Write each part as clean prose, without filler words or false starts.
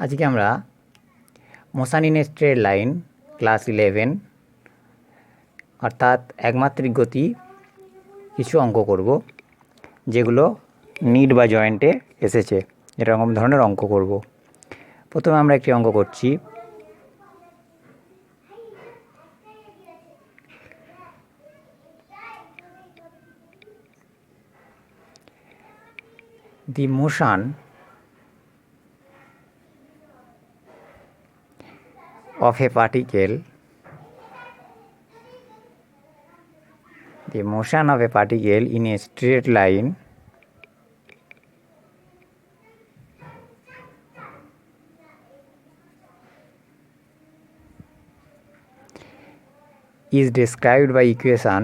আজকে আমরা motion in a straight line class 11 অর্থাৎ একমাত্রিক গতি কিছু অঙ্ক করব, যেগুলো নিট বা জয়েন্টে এসেছে। এরকম ধরনের অঙ্ক করব। প্রথমে আমরা একটি অঙ্ক করছি। The motion of a particle in a straight line is described by equation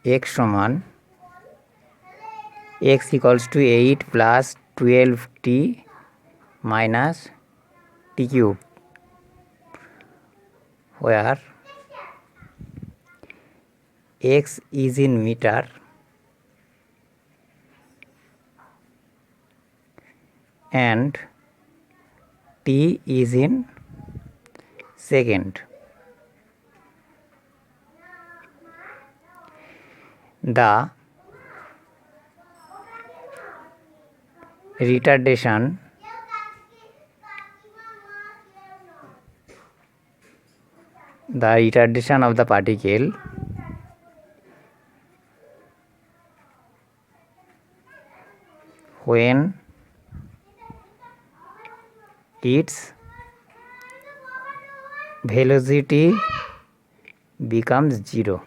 x সমান x equals to 8 plus 12t minus t cube, where x is in meter and t is in second. The retardation of the particle when its velocity becomes 0.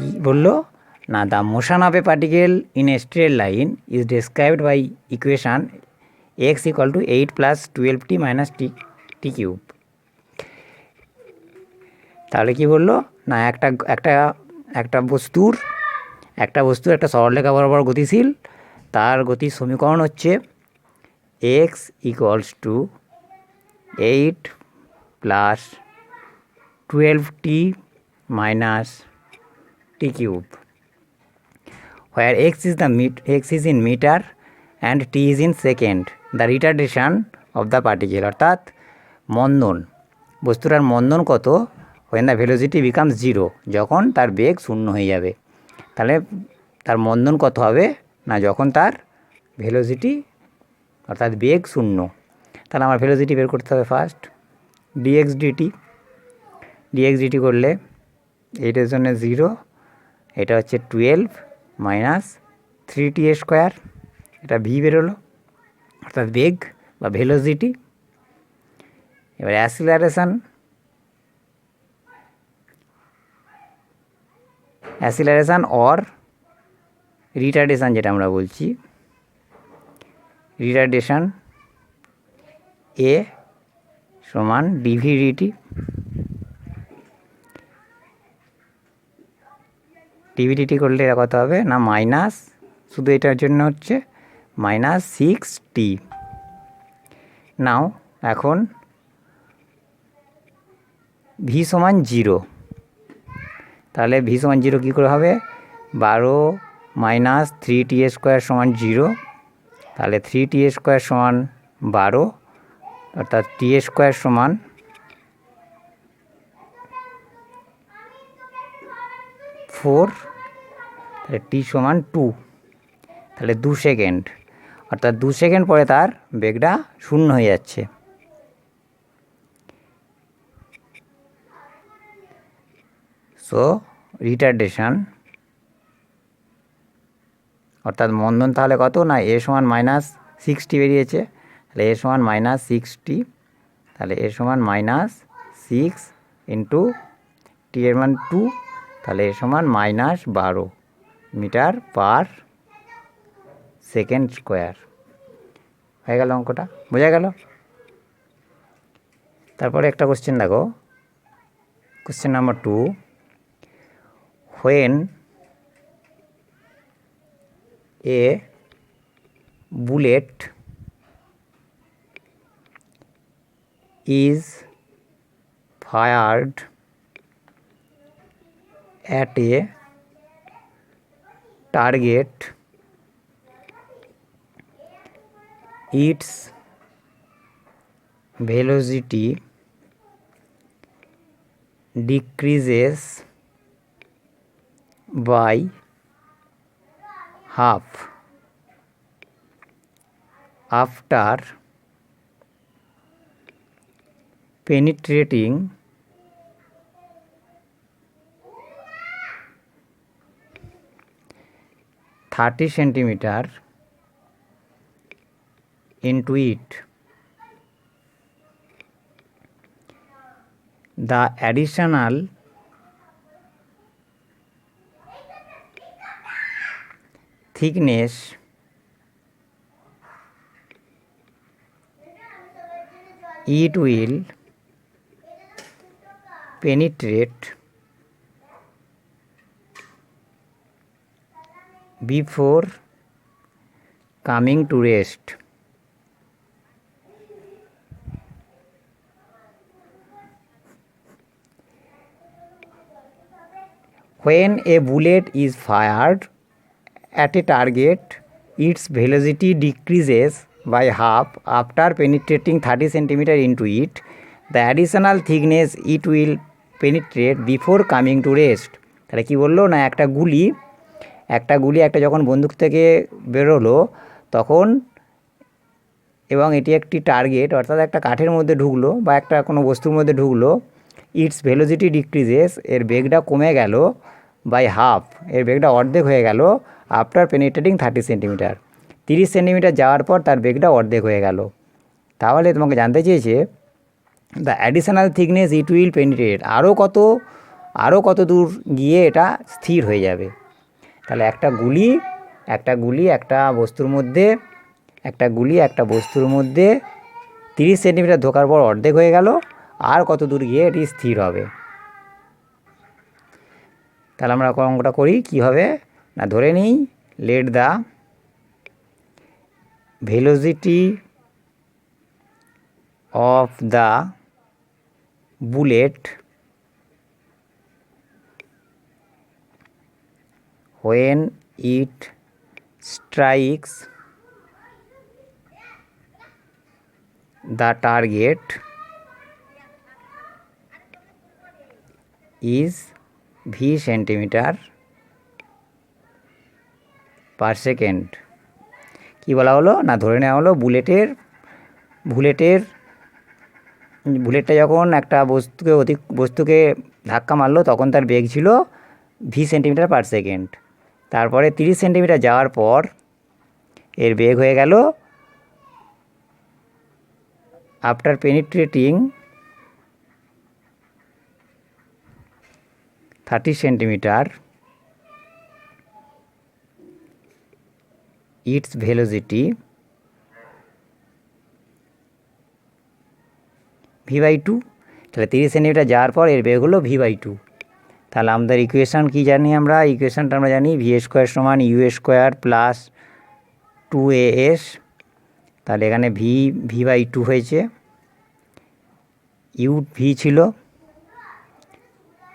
কি বললো না, the motion of a particle in a straight line is described by equation X equal to 8 plus 12t minus T cube. তাহলে কি বললো না, একটা বস্তুর একটা সরলরেখা বরাবর গতিশীল, তার গতির সমীকরণ হচ্ছে x equals to 8 plus 12t minus t cube, where x is in meter and t is in second. The retardation of the particle, অর্থাৎ মন্দন, বস্তুটার মন্দন কত, when the velocity becomes 0, যখন তার বেগ শূন্য হয়ে যাবে। তাহলে তার মন্দন কত হবে না, যখন তার ভেলোসিটি অর্থাৎ বেগ শূন্য। তাহলে আমার ভেলোসিটি বের করতে হবে ফার্স্ট, dx dt করলে এইটার জন্য 0, এটা হচ্ছে 12 মাইনাস 3t স্কোয়ার, এটা ভি বেরোলো অর্থাৎ বেগ বা ভেলোসিটি। এবার অ্যাসিলারেশান অর রিটার্ডেশান, যেটা আমরা বলছি, রিটার্ডেশান এ সমান ডিভি ডিটি। ডিভিডিটি করলে এটা কত হবে না, মাইনাস, শুধু এটার জন্য হচ্ছে মাইনাস 6t। নাও এখন ভি সমান 0, তাহলে ভি সমান 0 কী করে হবে, 12 মাইনাস 3t স্কোয়ার সমান 0, তাহলে 3t স্কোয়ার সমান 12, অর্থাৎ t স্কোয়ার সমান 4, তাহলে t সমান 2, তাহলে 2 সেকেন্ড, অর্থাৎ 2 সেকেন্ড পরে তার বেগটা শূন্য হয়ে যাচ্ছে। সো রিটার্ডেশান অর্থাৎ মন্দন তাহলে কত না, এ সমান মাইনাস 60 বেরিয়েছে, তাহলে এ সমান মাইনাস 60, তাহলে এ সমান মাইনাস 6 ইন্টু টি এর মান 2, তাহলে এ সমান minus 12 metre per second square. হয়ে গেল, অঙ্কটা বোঝা গেল। তারপরে একটা কোশ্চেন দেখো, question number 2, when a bullet is fired at a target, its velocity decreases by half after penetrating 30 centimeter into it. The additional thickness it will penetrate before coming to rest. When a bullet is fired at a target, its velocity decreases by half after penetrating 30 centimeter into it. The additional thickness it will penetrate before coming to rest. তাহলে কি বললো না, একটা গুলি একটা যখন বন্দুক থেকে বেরোলো তখন, এবং এটি একটি টার্গেট অর্থাৎ একটা কাঠের মধ্যে ঢুকলো বা একটা কোনো বস্তুর মধ্যে ঢুকলো, ইটস ভেলোসিটি ডিক্রিজেস, এর বেগটা কমে গেল, বাই হাফ, এর বেগটা অর্ধেক হয়ে গেল, আফটার পেনিট্রেটিং 30 সেন্টিমিটার, 30 সেন্টিমিটার যাওয়ার পর তার বেগটা অর্ধেক হয়ে গেল। তাহলে তোমাকে জানতে চেয়েছে the additional thickness it will penetrate, আরও কত দূর গিয়ে এটা স্থির হয়ে যাবে। তাহলে একটা গুলি একটা বস্তুর মধ্যে 30 সেন্টিমিটার ঢোকার পর অর্ধেক হয়ে গেল, আর কত দূর গিয়ে এটি স্থির হবে। তাহলে আমরা অঙ্কটা করি, কী হবে না, ধরে নিই let the velocity of the bullet when it strikes the target is v centimeter per second। কী বলা হলো না, ধরে নেওয়া হলো বুলেটটা যখন একটা বস্তুকে ধাক্কা মারলো তখন তার বেগ ছিল ভি সেন্টিমিটার পার সেকেন্ড। তারপরে 30 সেন্টিমিটার যাওয়ার পর এর বেগ হয়ে গেল, after penetrating 30 centimetre it's velocity v/2। তাহলে 30 সেন্টিমিটার যাওয়ার পর এর বেগ হলো v/2। তাহলে আমাদের ইকুয়েশান কী জানি, ইকুয়েশানটা আমরা জানি ভি স্কোয়ার সমান ইউ স্কোয়ার প্লাস 2as। তাহলে এখানে v/2 হয়েছে, ভি ছিল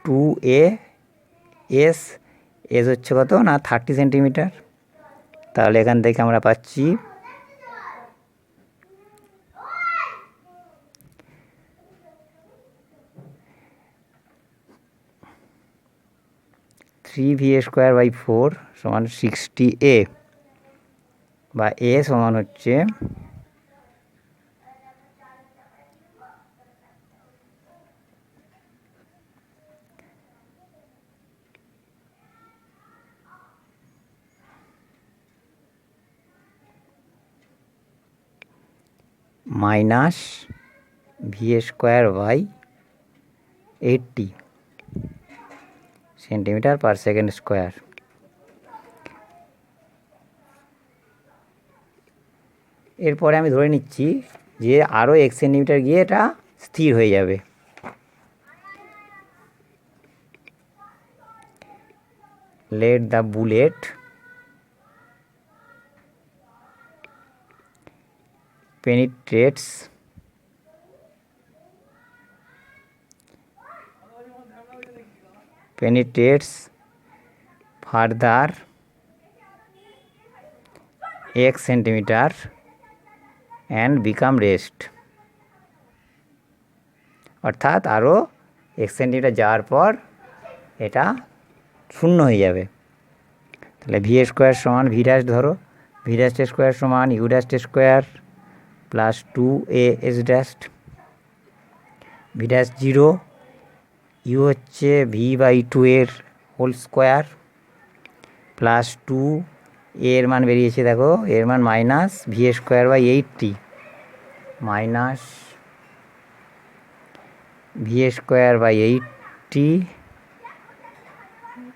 2as, এস হচ্ছে কত না 30 সেন্টিমিটার। তাহলে এখান থেকে আমরা পাচ্ছি 3v²/4 সমান 60a, বা এ সমান হচ্ছে -v²/80 সেন্টিমিটার পার সেকেন্ড স্কোয়ার। এরপরে আমি ধরে নিচ্ছি যে আরও 1 সেন্টিমিটার গিয়ে এটা স্থির হয়ে যাবে। let the bullet penetrates further x centimeter and become rest, অর্থাৎ আরও x সেন্টিমিটার যাওয়ার পর এটা শূন্য হয়ে যাবে। তাহলে ভি স্কোয়ার সমান ভি ড্যাশ ধরো, ভি ড্যাশ স্কোয়ার সমান U dash square plus 2a S dash, V dash 0, U হচ্ছে ভি বাই 2 এর হোল স্কোয়ার প্লাস 2 এর মান বেরিয়েছে দেখো, এর মান minus V square by 80 minus V square by 80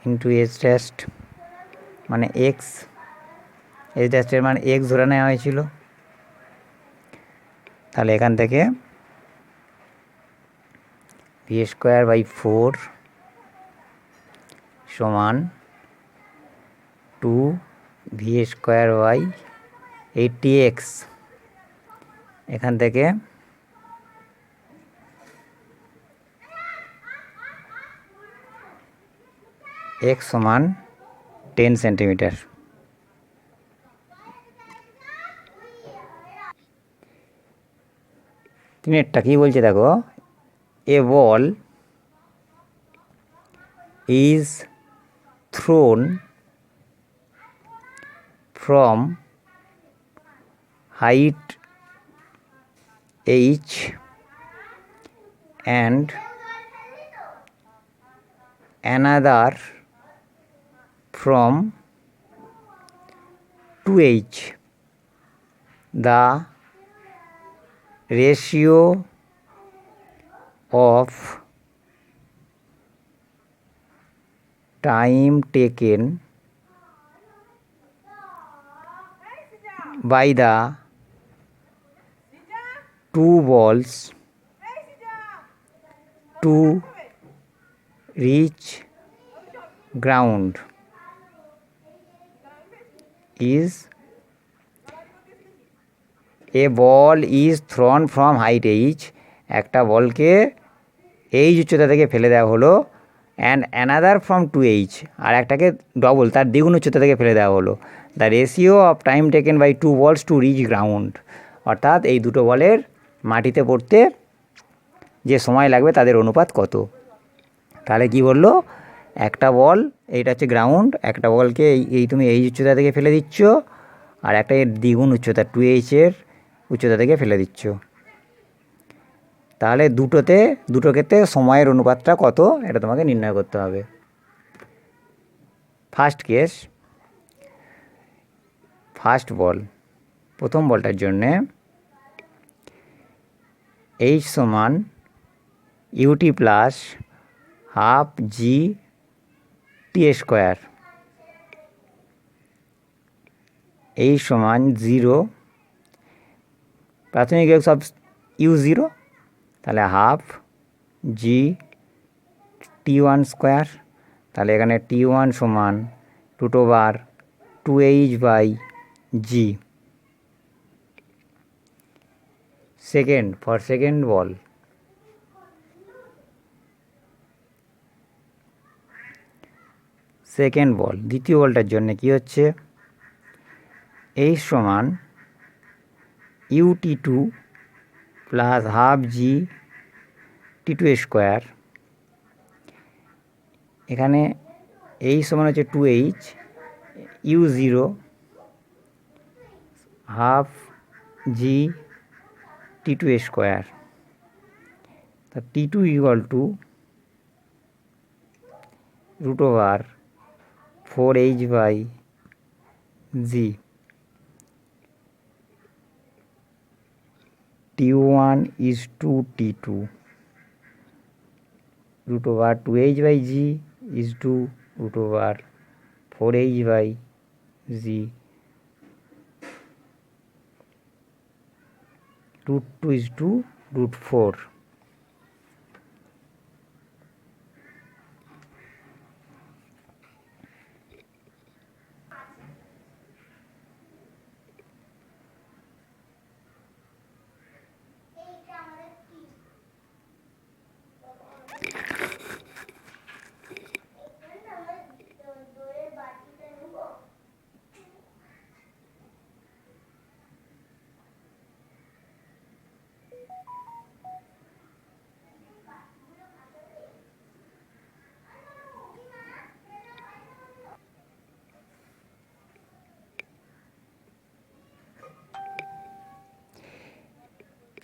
into S dash মানে এক্স, এস ড্যাশের মান এক্স ধরে নেওয়া হয়েছিল। তাহলে এখান থেকে ভি স্কোয়ার বাই 4 সমান 2 ভি স্কোয়ার বাই 80x, এখান থেকে x সমান 10 সেন্টিমিটার। তিনেরটা কী বলছে দেখো, এ বল is thrown from height h and another from 2h. The ratio of time taken by the two balls to reach ground is, a ball is thrown from height h, একটা বলকে h উচ্চতা থেকে ফেলে দেওয়া হলো, and another from 2h, আর একটাকে double তার দ্বিগুণ উচ্চতা থেকে ফেলে দেওয়া হলো। The ratio of time taken by two balls to reach ground, অর্থাৎ এই দুটো বলের মাটিতে পড়তে যে সময় লাগবে তাদের অনুপাত কত। তাহলে কি বললো, একটা বল, এইটা হচ্ছে গ্রাউন্ড, একটা বলকে এই তুমি এই উচ্চতা থেকে ফেলে দিচ্ছ, আর একটা এর দ্বিগুণ উচ্চতা 2h এর উচ্চতা থেকে ফেলে দিচ্ছ। তাহলে দুটো ক্ষেত্রে সময়ের অনুপাতটা কত এটা তোমাকে নির্ণয় করতে হবে। ফার্স্ট কেস, ফার্স্ট বল, প্রথম বলটার জন্যে এইচ সমান ইউটি প্লাস হাফ জি টি স্কোয়ার, এইচ সমান 0, প্রাথমিক সব ইউ 0, তাহলে হাফ জি টি1 স্কোয়ার, তাহলে এখানে টি1 সমান √2h by g. Second, for second ball, second ball দ্বিতীয় বলটার জন্য কি হচ্ছে, এইচ সমান ইউটি2 প্লাস হাফ জি টি2 স্কোয়ার, এখানে এইচ সমান হচ্ছে 2h, ইউ 0, হাফ জি টি2 স্কোয়ার, তা টি2 equal to √4h by g. T1 is to T2, √2h by g is to √4h by g, √2 is to √4.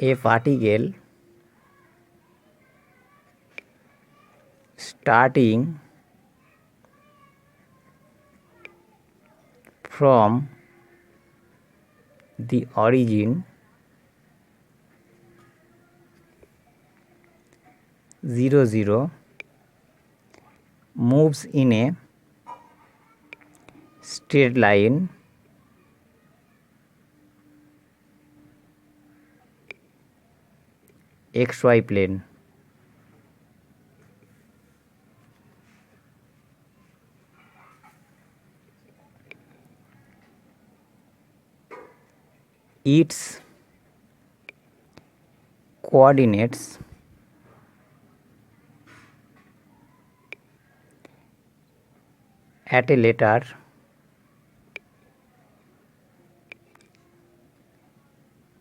a particle starting from the origin 0 0 moves in a straight line xy plane. Its coordinates at a later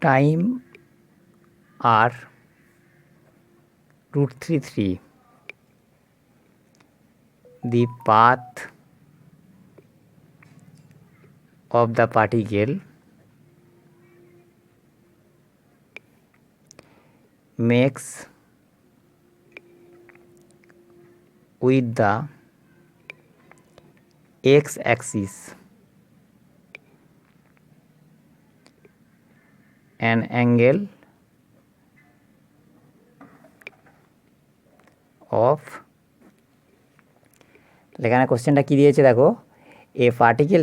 time are √3 the path of the particle makes with the x-axis an angle of, এখানে কোশ্চেনটা কি দিয়েছে দেখো, a particle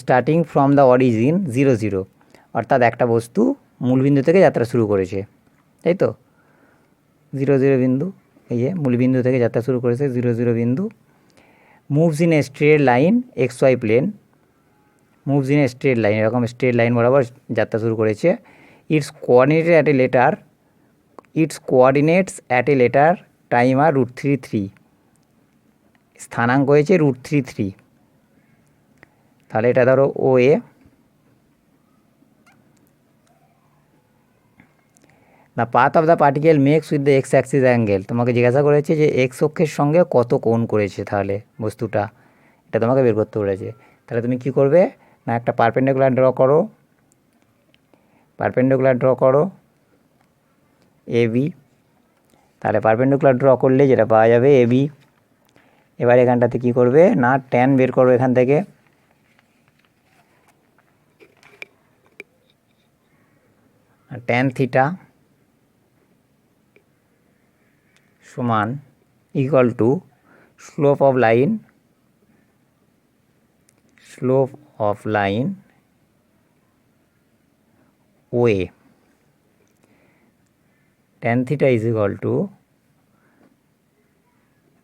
starting from the origin 0 0, অর্থাৎ একটা বস্তু মূলবিন্দু থেকে যাত্রা শুরু করেছে, তাই তো 0 0 বিন্দু, এই যে মূলবিন্দু থেকে যাত্রা শুরু করেছে 0 0 বিন্দু, moves in a straight line x y plane, moves in a straight line, এরকম স্ট্রেট লাইন বরাবর যাত্রা শুরু করেছে। Its coordinates at a later time আর √3 স্থানাঙ্ক হয়েছে √3, তাহলে এটা ধরো O A. The path of the particle makes with the x axis angle, তোমাকে জিজ্ঞাসা করেছে যে এক্স অক্ষের সঙ্গে কত কোণ করেছে তাহলে বস্তুটা, এটা তোমাকে বের করতে বলেছে। তাহলে তুমি কি করবে না, একটা পারপেন্ডিকুলার ড্র করো এ বি, তাহলে পারপেন্ডিকুলার ড্র করলে যেটা পাওয়া যাবে এ বি। এবার এখানটাতে কি করবে না, ট্যান বের করো এখান থেকে, ট্যান থিটা সমান equal to slope of line way, tan theta is equal to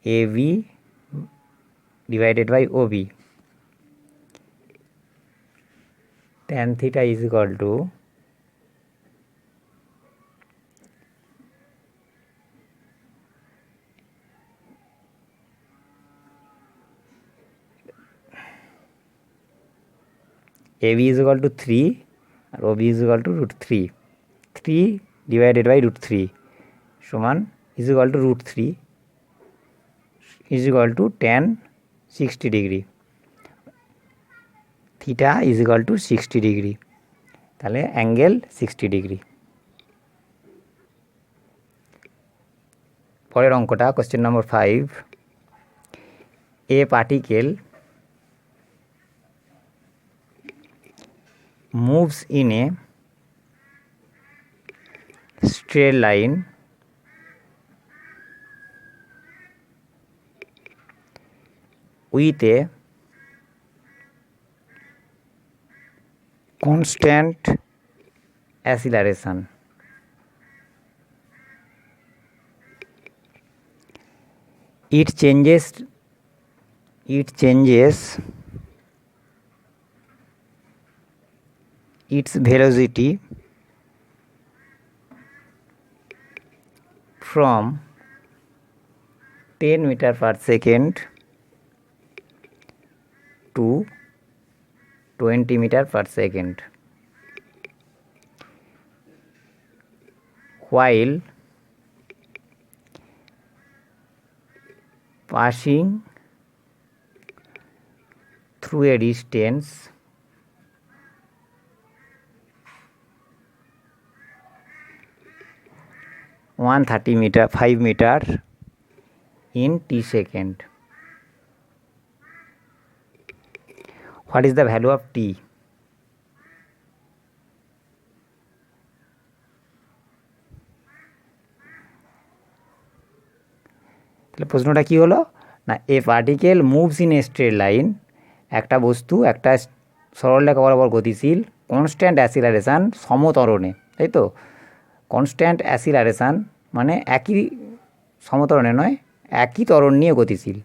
AB divided by OB. Tan theta is equal to AB is equal to 3 আর OB is equal to √3, 3 divided by √3 সমান is equal to √3 is equal to tan 60 degree, theta is equal to 60 degree, তাহলে angle 60 degree. পরের অঙ্কটা question number 5, A particle moves in a straight line with a constant acceleration. It changes its velocity from 10 meter per second to 20 meter per second while passing through a distance 130 meter 5 meter in t second. What is the value of t? তাহলে প্রশ্নটা কি হলো না, a particle moves in a straight line, একটা বস্তু একটা সরলরেখা বরাবর গতিশীল, কনস্ট্যান্ট অ্যাসিলারেশান, সমত্বরণে, তাই তো। কনস্ট্যান্ট অ্যাসিলারেশান মানে একই সমত্বরণে নয়, একই ত্বরণ নিয়ে গতিশীল।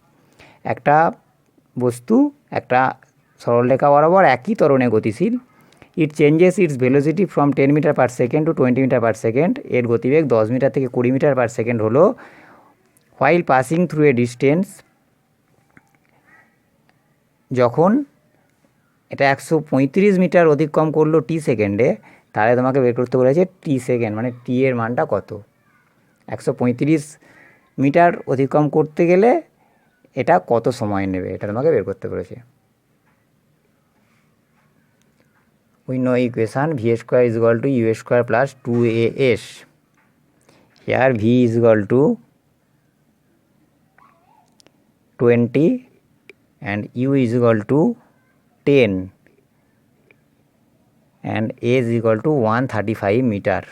একটা বস্তু একটা সরলরেখা বরাবর একই ত্বরণে গতিশীল। It changes its velocity from 10 metre per second to 20 metre per second. এর গতিবেগ 10 মিটার থেকে 20 মিটার পার সেকেন্ড হলো। While passing through a distance, যখন এটা 135 মিটার অতিক্রম করলো টি সেকেন্ডে, তাহলে তোমাকে বের করতে বলেছে টি সেকেন্ড, মানে টি এর মানটা কত। 135 মিটার অতিক্রম করতে গেলে এটা কত সময় নেবে, এটা তোমাকে বের করতে বলেছে। We know equation V square is equal to U square plus 2as। Here V is equal to 20 and u is equal to 10 and a is equal to 135 meter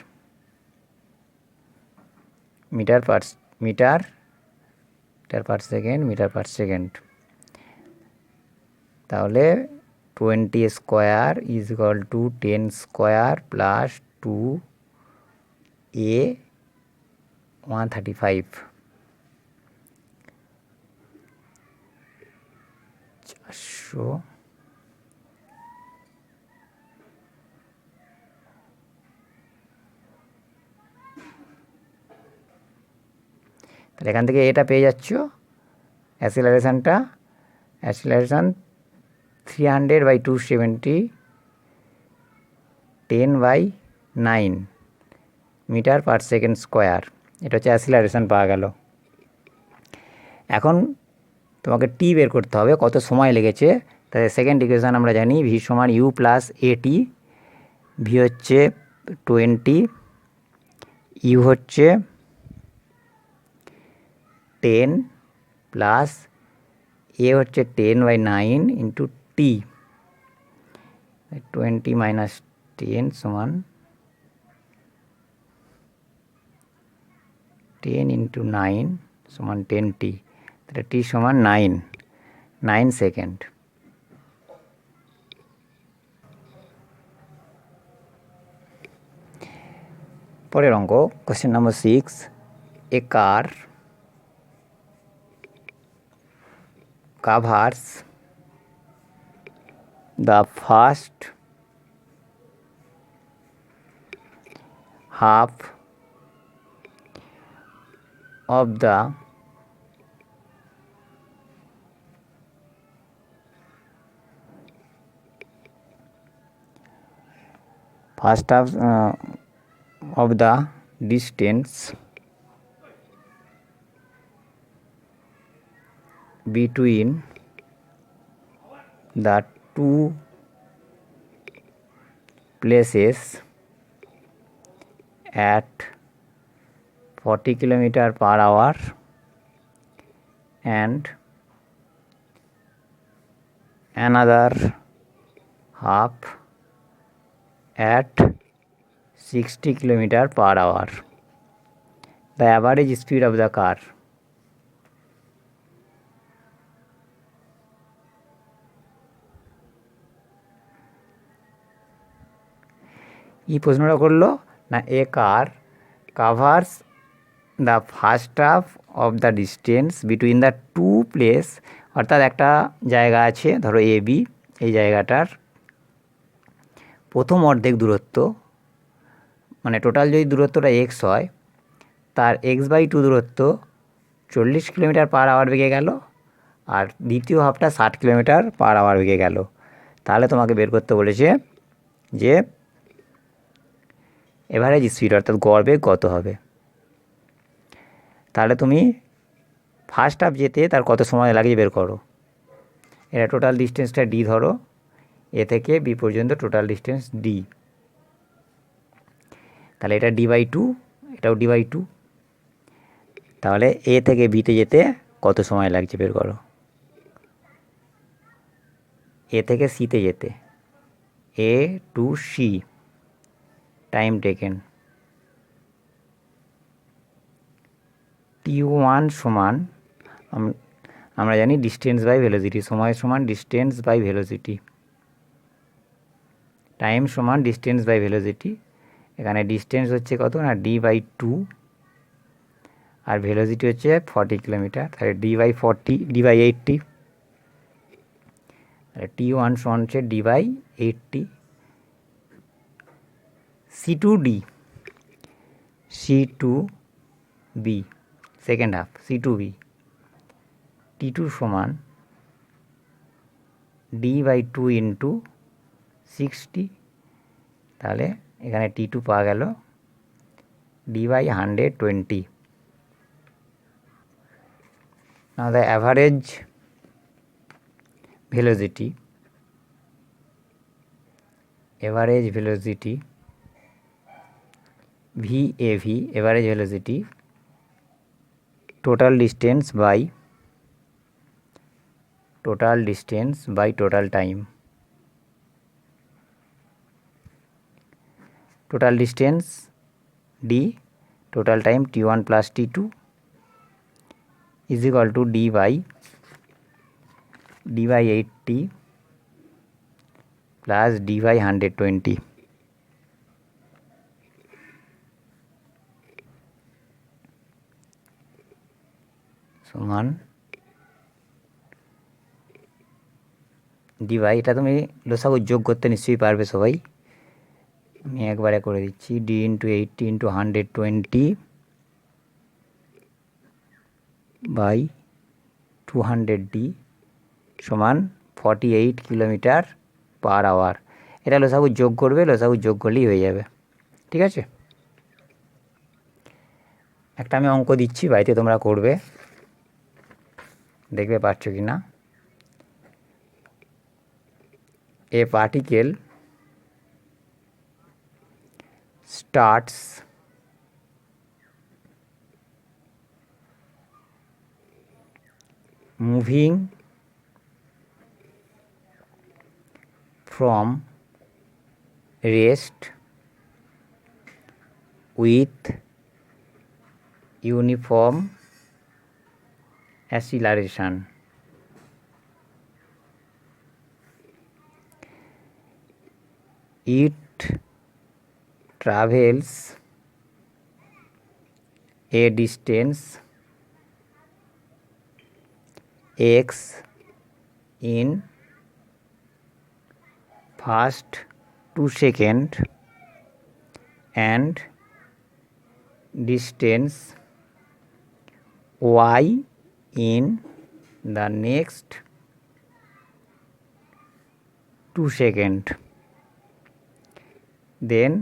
per second। তাহলে 20 square is equal two 10 square plus 2a 135, 400। তাহলে এখান থেকে এটা পেয়ে যাচ্ছ অ্যাসিলারেশান 300/270 10/9 metre per second square. এটা হচ্ছে অ্যাসিলারেশান পাওয়া গেল। এখন তোমাকে টি বের করতে হবে, কত সময় লেগেছে। তাহলে সেকেন্ড ইকুয়েশান আমরা জানি ভি সমান ইউ প্লাস এটি। ভি হচ্ছে 20, ইউ হচ্ছে 10 প্লাস এ হচ্ছে 10/9 ইন্টু টি। 20 মাইনাস 10 সমান 10 ইন্টু 9 সমান 10t। তাহলে টি সমান 9 সেকেন্ড। পরের অঙ্ক, question number 6। A car covers the first half of the distance between the two places at 40 km/h and another half at 60 km/h. The average speed of the car. এই প্রশ্নটা করলো না, a car covers the first half of the distance between the two place, অর্থাৎ একটা জায়গা আছে, ধরো A B, এই জায়গাটার প্রথম অর্ধেক দূরত্ব, মানে টোটাল যদি দূরত্বটা এক্স হয়, তার x/2 দূরত্ব 40 km/h বেগে গেল, আর দ্বিতীয় হাফটা 60 km/h বেগে গেল। তাহলে তোমাকে বের করতে বলেছে যে এভারেজ স্পিড, অর্থাৎ গড় বেগ কত হবে। তাহলে তুমি ফার্স্ট হাফ যেতে তার কত সময় লাগে বের করো। এটা টোটাল ডিস্টেন্সটা ডি ধরো, এ থেকে বি পর্যন্ত টোটাল ডিস্টেন্স ডি। তাহলে এটা d/2, এটাও d/2। তাহলে এ থেকে বিতে যেতে কত সময় লাগছে বের করো। এ থেকে সিতে যেতে, A to C, time taken t1 সমান আমরা জানি ডিস্টেন্স বাই ভেলোসিটি, সময় সমান ডিস্টেন্স বাই ভেলোসিটি, টাইম সমান ডিস্টেন্স বাই ভেলোসিটি। এখানে ডিস্টেন্স হচ্ছে কত না d/2 আর ভেলোসিটি হচ্ছে 40 কিলোমিটার, তাহলে d/40 d/80, তাহলে t1 সমান হচ্ছে d/80। c2d c2b second half c2b, t2 সমান d/2 ইন্টু 60, তাহলে এখানে t2 পাওয়া গেল d/120। Now the average velocity VAV, average velocity, total distance by total time, total distance d, total time t1 plus t2 is equal to d/80 plus d/120। সমান d/, এটা তুমি লসাগু যোগ করতে নিশ্চয়ই পারবে সবাই, আমি একবারে করে দিচ্ছি, d into 80 into 120 by 200d সমান 48 কিলোমিটার পার আওয়ার। এটা লসাগু যোগ করবে, লসাগু যোগ করলেই হয়ে যাবে, ঠিক আছে। একটা আমি অঙ্ক দিচ্ছি, বাড়িতে তোমরা করবে, দেখবে পারছো কি না। A particle starts moving from rest with uniform acceleration. It travels a distance x in first 2 seconds and distance y in the next 2 seconds. Then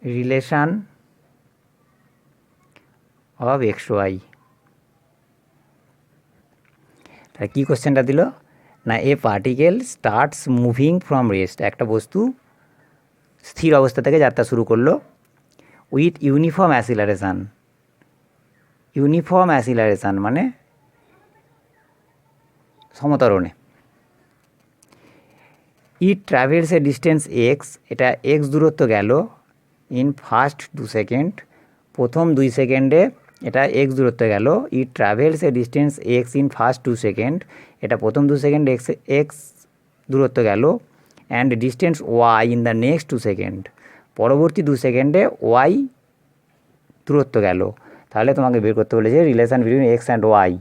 relation of xy। তাহলে কী কোশ্চেনটা দিল না, a particle starts moving from rest, একটা বস্তু স্থির অবস্থা থেকে যাত্রা শুরু করলো, with uniform acceleration. Uniform acceleration মানে সমতরণে। It travels a distance x, এটা এক্স দূরত্ব গেল, ইন ফার্স্ট 2 সেকেন্ড, প্রথম 2 সেকেন্ডে এটা এক্স দূরত্ব গেল। It travels a distance x in first 2 second, এটা প্রথম 2 সেকেন্ডে এক্স দূরত্ব গেল। And distance y in the next 2 second, পরবর্তী 2 সেকেন্ডে ওয়াই দূরত্ব গেল। তাহলে তোমাকে বের করতে বলেছে relation between X and Y.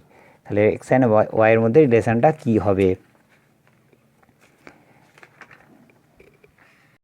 তাহলে এক্স অ্যান্ড ওয়াইয়ের মধ্যে রিলেশানটা কী হবে।